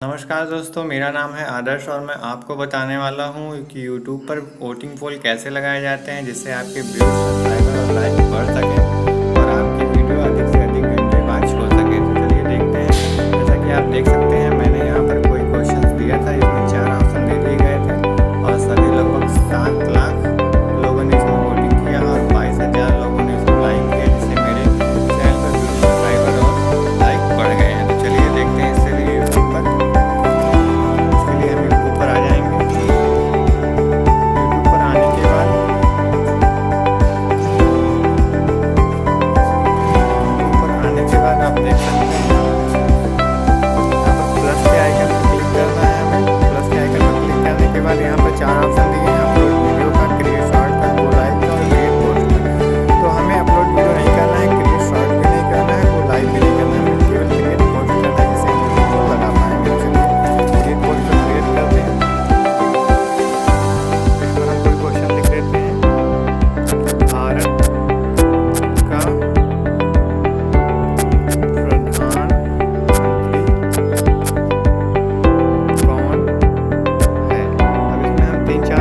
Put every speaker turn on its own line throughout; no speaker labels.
नमस्कार दोस्तों, मेरा नाम है आदर्श और मैं आपको बताने वाला हूँ कि YouTube पर वोटिंग पोल कैसे लगाए जाते हैं जिससे आपके व्यूज, सब्सक्राइबर और लाइक बढ़ सकें और आपकी वीडियो अधिक से अधिक घंटे वॉच हो सके। तो चलिए देखते हैं। जैसा कि आप देख सकते हैं, मैंने यहाँ पर कोई क्वेश्चन दिया था, इसमें 4 ऑप्शन दे दिए गए थे और सभी लगभग 7 लाख लोगों ने इसमें वोटिंग किया और 22,000 लोगों ने इसको लाइक किया, जिससे मेरे चैनल पर व्यूज, सब्सक्राइबर और लाइक बढ़ गए हैं। तो चलिए देखते हैं इससे यूट्यूब पर। आप देख सकते हैं यहाँ पर प्लस के आइकन पर क्लिक करना है हमें। प्लस के आइकन पर क्लिक करने के बाद यहाँ पर 4 ऑप्शन दिए हैं, अपलोड वीडियो का, क्रिएट शॉर्ट का, गो लाइव का और क्रिएट पोस्ट का। तो हमें अपलोड वीडियो नहीं करना है, क्रिएट शॉर्ट भी नहीं करना है, गो लाइव भी नहीं करना है, हमें केवल क्रिएट पोस्ट करना है, जिससे हम वीडियो लगा पाएंगे। चलिए क्रिएट पोस्ट पर क्रिएट करते हैं। इस पर हम कोई क्वेश्चन लिख देते हैं, भारत का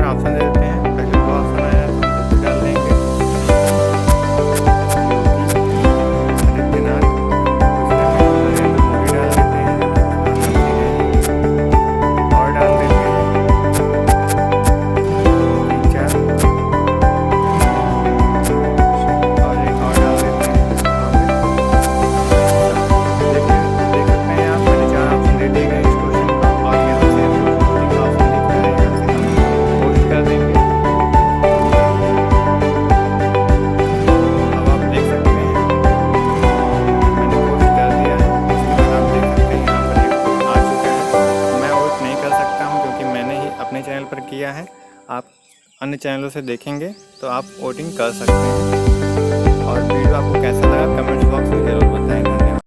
ऑप्शन दे देते हैं। पहले 2 ऑप्शन आया तो हम कुछ डाल देंगे, आदित्यनाथ। दूसरे में नरेंद्र मोदी डाल देते हैं, और डाल देते हैं 3-4 और एक और डाल देते हैं। देख सकते हैं आप, मैंने 4 ऑप्शन दे दिए गए इस क्वेश्चन का और यहाँ से हम ऑप्शन लिखा है, यहाँ से हम पोस्ट कर देंगे। अब आप देख सकते हैं मैंने पोस्ट कर दिया है। उसके बाद आप देख सकते हैं यहाँ पर एक आ चुका है। मैं वोट नहीं कर सकता हूँ क्योंकि मैंने ही अपने चैनल पर किया है। आप अन्य चैनलों से देखेंगे तो आप वोटिंग कर सकते हैं। और वीडियो आपको कैसा लगा कमेंट बॉक्स में ज़रूर बताएं।